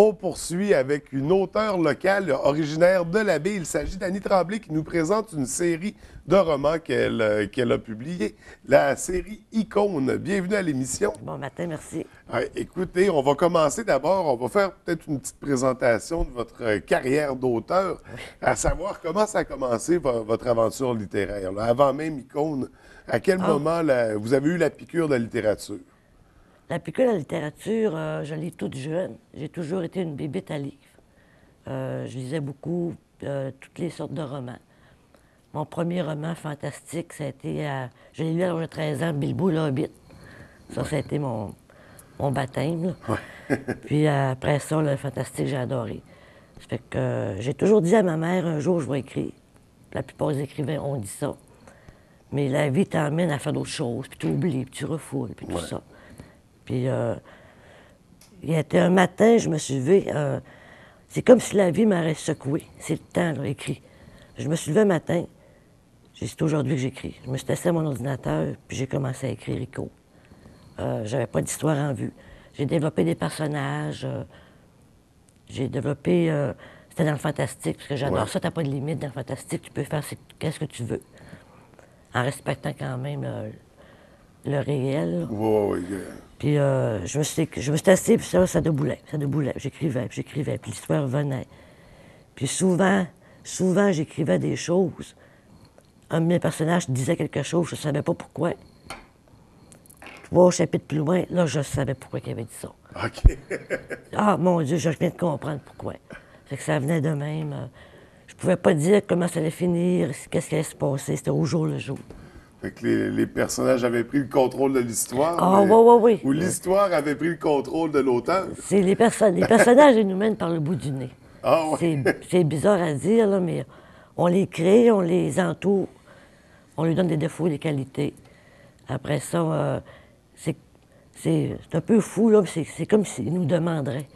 On poursuit avec une auteure locale originaire de la baie. Il s'agit d'Annie Tremblay qui nous présente une série de romans qu'elle a publiés, la série Icône. Bienvenue à l'émission. Bon matin, merci. Écoutez, on va commencer d'abord, on va faire peut-être une petite présentation de votre carrière d'auteur, à savoir comment ça a commencé votre aventure littéraire. Là. Avant même Icône, à quel moment vous avez eu la piqûre de la littérature? La piqûre de la littérature, je lis toute jeune. J'ai toujours été une bébête à livres. Je lisais beaucoup, toutes les sortes de romans. Mon premier roman fantastique, ça a été, je l'ai lu à l'âge de 13 ans, Bilbo le Hobbit. Ça a été mon baptême. Puis après ça, le fantastique, j'ai adoré. Ça fait que j'ai toujours dit à ma mère, un jour, je vais écrire. La plupart des écrivains ont dit ça. Mais la vie t'emmène à faire d'autres choses, puis tu oublies, puis tu refoules, puis tout ça. Puis, il y a été un matin, je me suis levée, c'est comme si la vie m'aurait secoué. C'est le temps, là, écrit. Je me suis levée un matin, c'est aujourd'hui que j'écris. Je me suis assis à mon ordinateur, puis j'ai commencé à écrire Rico. J'avais pas d'histoire en vue. J'ai développé des personnages, j'ai développé... c'était dans le fantastique, parce que j'adore ça, t'as pas de limite dans le fantastique, tu peux faire qu'est-ce que tu veux, en respectant quand même le réel. Puis je me suis assise, puis ça déboulait. J'écrivais, puis l'histoire venait. Puis souvent, j'écrivais des choses. Un de mes personnages disait quelque chose, je ne savais pas pourquoi. 3 chapitres plus loin, là, je savais pourquoi il avait dit ça. OK. Ah, mon Dieu, je viens de comprendre pourquoi. C'est que ça venait de même. Je pouvais pas dire comment ça allait finir, qu'est-ce qui allait se passer. C'était au jour le jour. Fait que les personnages avaient pris le contrôle de l'histoire. Ah, oui. Ou l'histoire avait pris le contrôle de l'auteur. C'est les personnages, ils nous mènent par le bout du nez. Ah, ouais. C'est bizarre à dire, là, mais on les crée, on les entoure, on lui donne des défauts et des qualités. Après ça, c'est un peu fou, là, c'est comme s'il nous demanderait.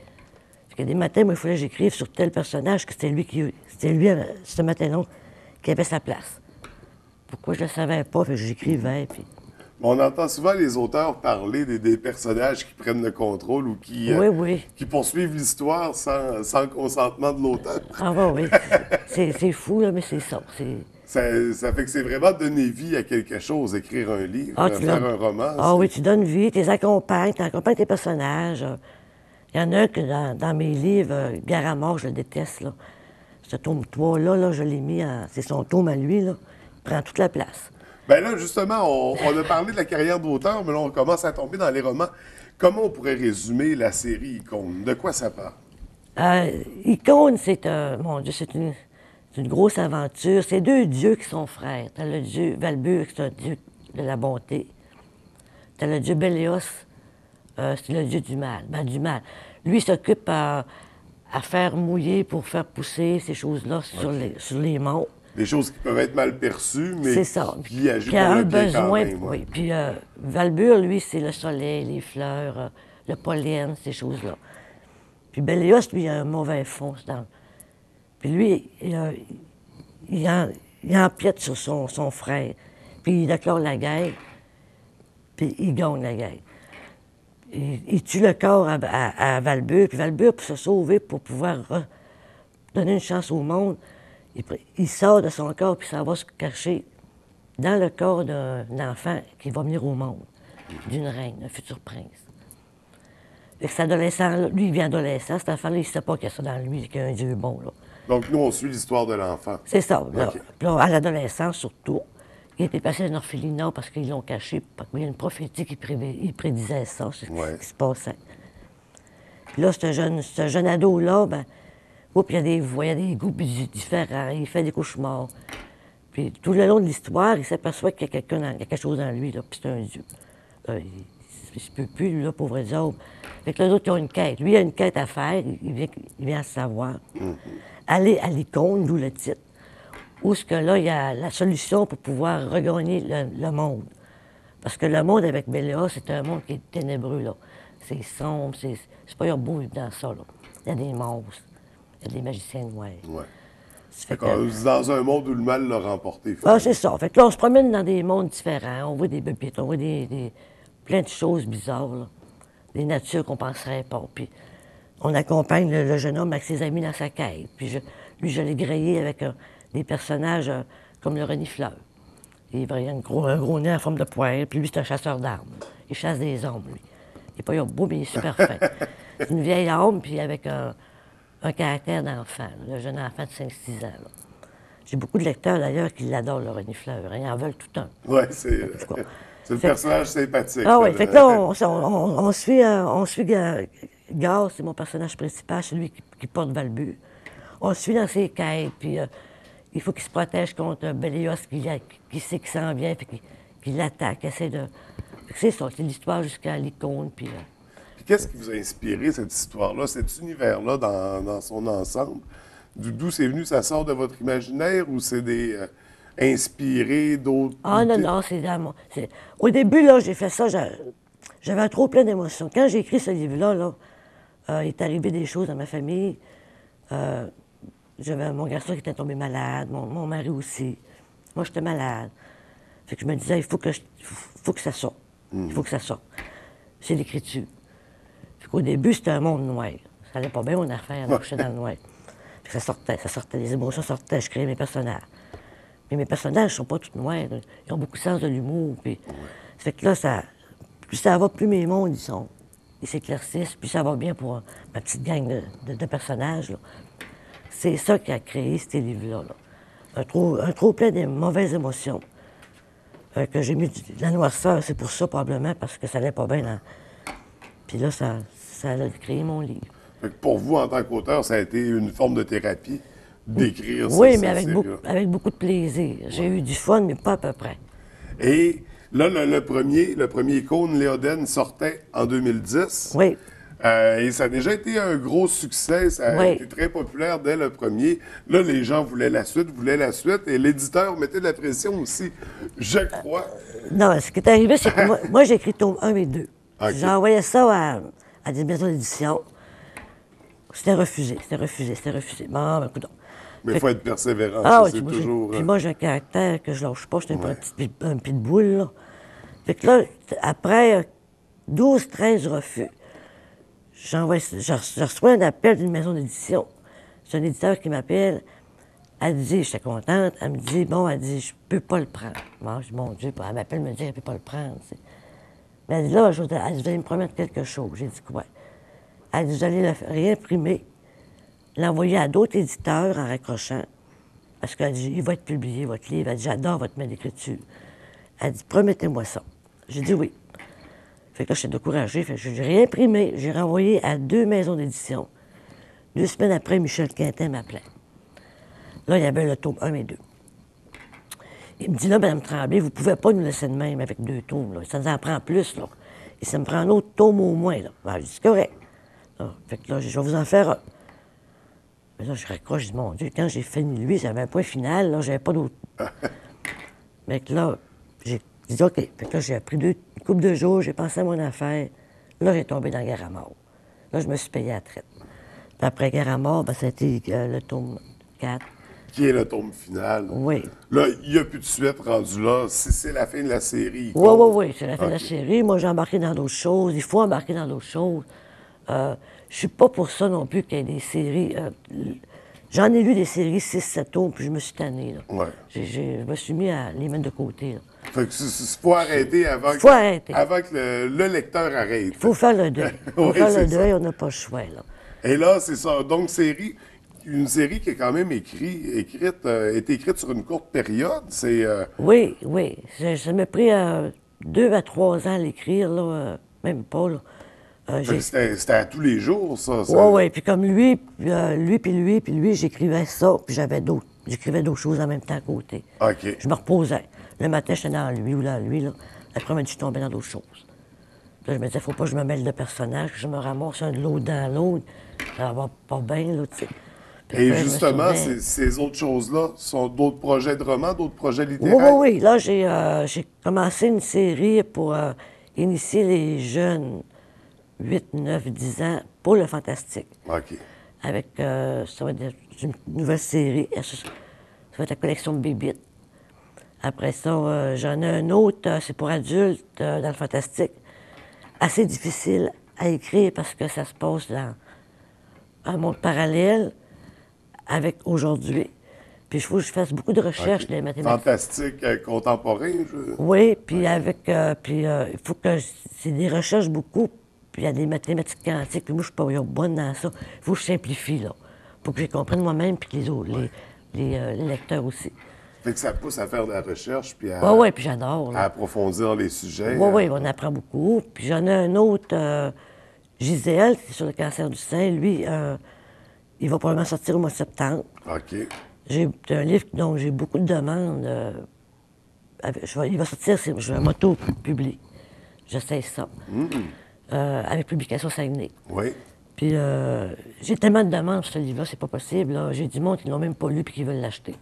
Parce que des matins, moi, il fallait que j'écrive sur tel personnage, que c'était lui, ce matin-là, qui avait sa place. Pourquoi je ne le savais pas, fait que j'écrivais, puis... On entend souvent les auteurs parler des personnages qui prennent le contrôle ou qui poursuivent l'histoire sans consentement de l'auteur. Ah oui. C'est fou, là, mais c'est ça. Ça fait que c'est vraiment donner vie à quelque chose, écrire un livre, faire un roman. Ah oui, tu donnes vie, tu les accompagnes, tu accompagnes tes personnages. Il y en a un que dans mes livres, Garamond, je le déteste, là. Ce tome 3-là, je l'ai mis c'est son tome à lui, là. Il prend toute la place. Bien là, justement, on a parlé de la carrière d'auteur, mais là, on commence à tomber dans les romans. Comment on pourrait résumer la série Icône? De quoi ça parle? Icône, mon Dieu, c'est une grosse aventure. C'est 2 dieux qui sont frères. T'as le dieu Valbur, c'est un dieu de la bonté. T'as le dieu Béléos, c'est le dieu du mal. Ben, du mal. Lui, il s'occupe à faire mouiller pour faire pousser ces choses-là sur les monts. Des choses qui peuvent être mal perçues, mais c'est ça. qui agit pour le bien quand besoin, même. Oui. Puis Valbur, lui, c'est le soleil, les fleurs, le pollen, ces choses-là. Puis Béléos, lui, il a un mauvais fond. Puis lui, il empiète sur son frère. Puis il déclare la guerre, puis il gagne la guerre. Il tue le corps à Valbur, puis Valbur, pour se sauver, pour pouvoir donner une chance au monde, il sort de son corps, puis ça va se cacher dans le corps d'un enfant qui va venir au monde, d'une reine, un futur prince. Et cet adolescent, lui, il vient adolescent, cet enfant-là, il ne sait pas qu'il y a ça dans lui, qu'il y a un Dieu bon, là. Donc, nous, on suit l'histoire de l'enfant. C'est ça. Là. Okay. Puis là, à l'adolescence, surtout, il était passé à un orphelinat parce qu'ils l'ont caché. Il y a une prophétie qui prédisait ça, c'est ce qui se passait. Puis là, ce jeune ado-là, il y a des voix, il y a des goûts différents, il fait des cauchemars. Puis tout le long de l'histoire, il s'aperçoit qu'il y a quelque chose en lui, là, puis c'est un dieu. Il ne se peut plus, lui, là, pauvre diable. Fait que les autres, ils ont une quête. Lui, il a une quête à faire, il vient à savoir. Aller à l'icône, d'où le titre, où ce que là, il y a la solution pour pouvoir regagner le monde. Parce que le monde avec Béléa, c'est un monde qui est ténébreux, là. C'est sombre, c'est pas beau dans ça, là. Il y a des monstres, il y a des magiciens noirs. Ouais. Dans un monde où le mal l'a remporté. C'est ça. Fait que là, on se promène dans des mondes différents. On voit des bébites, on voit plein de choses bizarres, là. Des natures qu'on penserait pas. Puis on accompagne le jeune homme avec ses amis dans sa quête. Puis lui, je l'ai grillé avec des personnages comme le renifleur. Il a un gros nez en forme de poêle, puis lui, c'est un chasseur d'armes. Il chasse des ombres, lui. Il n'est pas beau, mais il est super fin. C'est une vieille âme, puis avec un caractère d'enfant, un jeune enfant de 5-6 ans. Là. J'ai beaucoup de lecteurs, d'ailleurs, qui l'adorent, le renifleur. Ils en veulent tout un. Oui, c'est le personnage sympathique. Ah oui, fait que là, on suit Gare, c'est mon personnage principal, c'est lui qui porte Valbu. On le suit dans ses quêtes, puis il faut qu'il se protège contre Béléos qui sait qu'il s'en vient, puis qui l'attaque, essaie de... C'est ça, c'est l'histoire jusqu'à l'icône, puis... Puis qu'est-ce qui vous a inspiré, cette histoire-là, cet univers-là, dans son ensemble? D'où c'est venu? Ça sort de votre imaginaire ou c'est des inspirés d'autres? Ah non, c'est dans mon... Au début, là, j'ai fait ça, j'avais trop plein d'émotions. Quand j'ai écrit ce livre-là, là, il est arrivé des choses dans ma famille. J'avais mon garçon qui était tombé malade, mon mari aussi. Moi, j'étais malade. Fait que je me disais, il faut que ça sorte. Il faut que ça sorte. C'est l'écriture. Fait qu'au début, c'était un monde noir. Ça allait pas bien, mon affaire, là, j'étais dans le noir. Fait que ça sortait, les émotions sortaient, je créais mes personnages. Mais mes personnages ne sont pas tous noirs. Là. Ils ont beaucoup de sens de l'humour. Puis... Fait que là, plus ça va, plus mes mondes, ils s'éclaircissent, puis ça va bien pour ma petite gang de personnages. Là. C'est ça qui a créé ces livres-là. Là. Un trop plein de mauvaises émotions. Que j'ai mis de la noirceur, c'est pour ça probablement, parce que ça n'allait pas bien. Là. Puis là, ça a créé mon livre. Fait que pour vous, en tant qu'auteur, ça a été une forme de thérapie d'écrire ça. Oui, mais avec beaucoup de plaisir. J'ai eu du fun, mais pas à peu près. Et là, le premier icône, Léoden, sortait en 2010. Oui. Et ça a déjà été un gros succès, ça a été très populaire dès le premier. Là, les gens voulaient la suite, et l'éditeur mettait de la pression aussi, je crois. Non, ce qui est arrivé, c'est que moi j'ai écrit tome 1 et 2. Okay. J'ai envoyé ça à des maisons d'édition. C'était refusé. Bon, ben, écoute. Mais il faut être persévérant, ça, c'est toujours... Puis moi, j'ai un caractère que je lâche pas, j'étais un pitbull, là. Fait que là, après 12-13 refus, je reçois un appel d'une maison d'édition. C'est un éditeur qui m'appelle. Elle dit, j'étais contente, elle me dit, elle dit, je peux pas le prendre. Moi, je dis, mon Dieu, elle m'appelle me dire, elle peut pas le prendre. T'sais. Mais elle dit, là, elle dit, vous allez me promettre quelque chose. J'ai dit, quoi? Elle dit, vous allez le réimprimer, l'envoyer à d'autres éditeurs en raccrochant, parce qu'elle dit, il va être publié, votre livre. Elle dit, j'adore votre main d'écriture. Elle dit, promettez-moi ça. J'ai dit oui. Fait que là, j'étais découragée. Fait que j'ai réimprimé, j'ai renvoyé à 2 maisons d'édition. 2 semaines après, Michel Quintin m'appelait. Là, il y avait le tome 1 et 2. Il me dit, là, Mme Tremblay, vous ne pouvez pas nous laisser de même avec 2 tomes. Là. Ça nous en prend plus. Là. Et ça me prend un autre tome au moins. Là. Ben, je dis, c'est correct. Là, fait que là, je vais vous en faire un. Mais là, je raccroche, je dis, mon Dieu, quand j'ai fini lui, j'avais un point final, là, j'avais pas d'autre. Mais que là, j'ai dit, OK. Fait que là, j'ai pris une couple de jours, j'ai pensé à mon affaire. Là, j'ai tombé dans la guerre à mort. Là, je me suis payé à la traite. Puis après guerre à mort, ben, ça a été le tome 4. Qui est le tome final. Oui. Là, il n'y a plus de suite rendu là. C'est la fin de la série. Oui, c'est la fin de la série. Moi, j'ai embarqué dans d'autres choses. Il faut embarquer dans d'autres choses. Je suis pas pour ça non plus qu'il y ait des séries. J'en ai lu des séries 6-7 tomes, puis je me suis tanné. Ouais. Je me suis mis à les mettre de côté. Là. Fait que il faut arrêter avant que le lecteur arrête. Il faut faire le deuil. On n'a pas le choix. Là. Et là, c'est ça. Donc, une série qui est quand même est écrite sur une courte période. Oui. Ça m'a pris 2 à 3 ans à l'écrire, là, même pas. Là. C'était à tous les jours, ça? Oui. Puis comme lui, j'écrivais ça, puis j'écrivais d'autres choses en même temps à côté. OK. Je me reposais. Le matin, j'étais dans lui ou là, lui, là. L'après-midi, je tombais dans d'autres choses. Là, je me disais, faut pas que je me mêle de personnages, que je me ramasse un de l'autre dans l'autre. Ça va pas bien, là, tu sais. Et justement, ces autres choses-là sont d'autres projets de romans, d'autres projets littéraires? Oui. Là, j'ai commencé une série pour initier les jeunes 8, 9, 10 ans pour le fantastique. OK. Avec, ça va être une nouvelle série. Ça va être la collection de Bébites. Après ça, j'en ai un autre, c'est pour adultes, dans le fantastique. Assez difficile à écrire parce que ça se passe un monde parallèle avec aujourd'hui. Puis il faut que je fasse beaucoup de recherches OK. dans les mathématiques. Fantastique contemporain. Oui, puis il faut que c'est des recherches beaucoup, puis il y a des mathématiques quantiques, puis moi, je suis pas bonne dans ça. Il faut que je simplifie, là, pour que je les comprenne moi-même, puis que les autres, les lecteurs aussi. Fait que ça pousse à faire de la recherche puis Oui, oui, puis j'adore, à là. approfondir les sujets. Oui, oui, on apprend beaucoup. Puis j'en ai un autre, Gisèle, c'est sur le cancer du sein. Lui, il va probablement sortir au mois de septembre. OK. J'ai un livre dont j'ai beaucoup de demandes. Il va sortir, je vais m'auto-publier. J'essaie ça. Avec Publication Saguenay. Oui. Puis j'ai tellement de demandes sur ce livre-là, c'est pas possible. Là. J'ai du monde qui ne l'ont même pas lu et qui veulent l'acheter.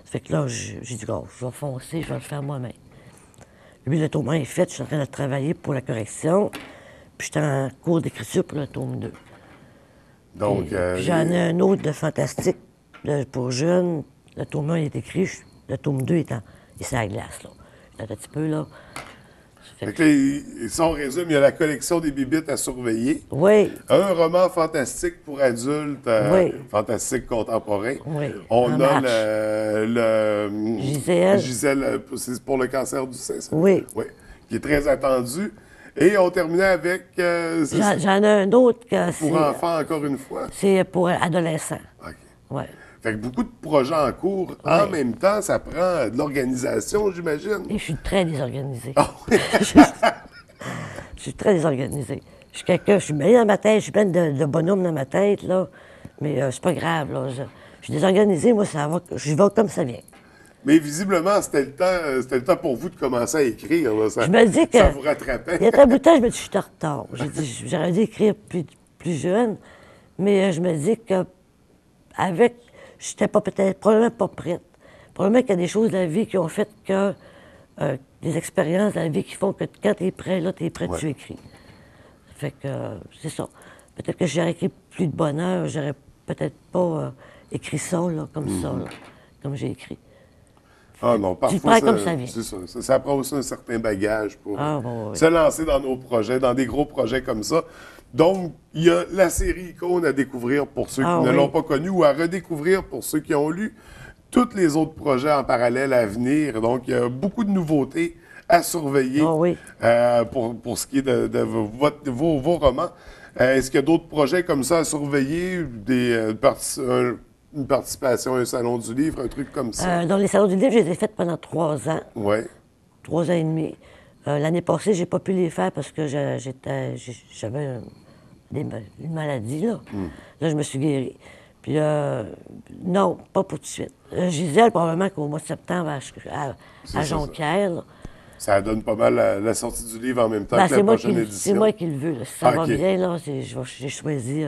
Ça fait que là, j'ai dit, oh, je vais foncer, je vais le faire moi-même. Lui, le tome 1 est fait, je suis en train de travailler pour la correction. Puis j'étais en cours d'écriture pour le tome 2. Donc, Puis j'en ai un autre de fantastique pour jeunes. Le tome 1 est écrit, le tome 2 est à la glace. Là. Un petit peu, là. fait que là, si on résume, il y a la collection des bibittes à surveiller. Oui, Un roman fantastique pour adultes, Oui. fantastique contemporain. Oui, On en a marche. le Gisèle. c'est pour le cancer du sein, ça? Oui. Oui, qui est très attendu. Et on terminait avec, J'en ai un autre que pour enfants, encore une fois. c'est pour adolescents. OK. Oui. Fait que beaucoup de projets en cours. En même temps, ça prend de l'organisation, j'imagine. Et je suis très désorganisée. Ah oui? Je suis très désorganisée. Je suis quelqu'un, je suis mêlée dans ma tête, je suis pleine de bonhommes dans ma tête, là. Mais c'est pas grave, là. Je suis désorganisée, moi, ça va, je vais comme ça vient. Mais visiblement, c'était le temps pour vous de commencer à écrire. Là. Ça, Je me dis que. ça vous rattrapait. Il y a un bout de temps, je me dis, je suis en retard. J'ai dit, j'aurais dû écrire plus jeune, mais je me dis que j'étais pas peut-être, probablement pas prête. Probablement qu'il y a des choses de la vie qui ont fait que, des expériences de la vie qui font que quand tu es prêt, là, tu es prêt, Ouais. tu écris. Fait que, c'est ça. Peut-être que j'aurais écrit plus de bonheur, j'aurais peut-être pas écrit ça, là, comme ça, là, comme j'ai écrit. Ah non, parfois, prends comme ça vient. c'est ça. Ça prend aussi un certain bagage pour Ah, bon, oui. se lancer dans nos projets, dans des gros projets comme ça. Donc, il y a la série Icône à découvrir pour ceux qui Ah, ne oui. l'ont pas connue ou à redécouvrir pour ceux qui ont lu tous les autres projets en parallèle à venir. Donc, il y a beaucoup de nouveautés à surveiller Ah, oui. pour ce qui est de vos romans. Est-ce qu'il y a d'autres projets comme ça à surveiller, une participation à un salon du livre, un truc comme ça? Dans les salons du livre, je les ai faites pendant 3 ans. Oui. 3 ans et demi. L'année passée, j'ai pas pu les faire parce que j'avais une maladie, là. Là, je me suis guérie. Puis, non, pas pour tout de suite. Gisèle, probablement qu'au mois de septembre, à ça. Jonquière, là. Ça donne pas mal la sortie du livre en même temps Ben, que la prochaine édition. c'est moi qui le veux. Là. Si ça va OK. bien, là, j'ai choisi...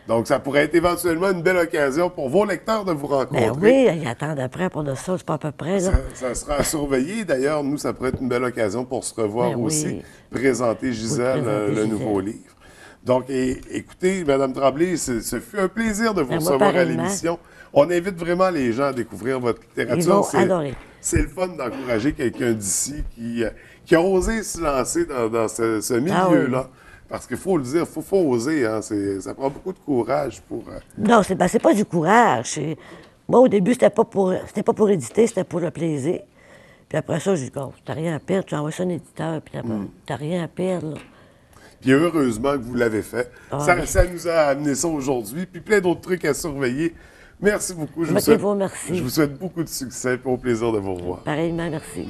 Donc, ça pourrait être éventuellement une belle occasion pour vos lecteurs de vous rencontrer. Ben oui, ils attendent après pour de ça, c'est pas à peu près, là. Ça sera à surveiller. D'ailleurs, nous, ça pourrait être une belle occasion pour se revoir Ben oui. aussi, présenter Gisèle, présenter le Gisèle. nouveau livre. Donc, écoutez, Mme Tremblay, ce fut un plaisir de vous Ben, moi, recevoir à pareillement. l'émission. On invite vraiment les gens à découvrir votre littérature. Ils vont adorer. C'est le fun d'encourager quelqu'un d'ici qui a osé se lancer dans ce milieu-là. Ah oui. Parce qu'il faut le dire, il faut oser. Hein, ça prend beaucoup de courage pour... Non, c'est pas du courage. Moi, au début, c'était pas pour éditer, c'était pour le plaisir. Puis après ça, j'ai dit, oh, t'as rien à perdre, tu envoies ça à un éditeur, puis t'as rien à perdre, là. Puis heureusement que vous l'avez fait. Ah, ça, oui. ça nous a amené ça aujourd'hui. Puis plein d'autres trucs à surveiller. Merci beaucoup. Je vous remercie. Je vous souhaite beaucoup de succès et au plaisir de vous revoir. Pareillement, merci.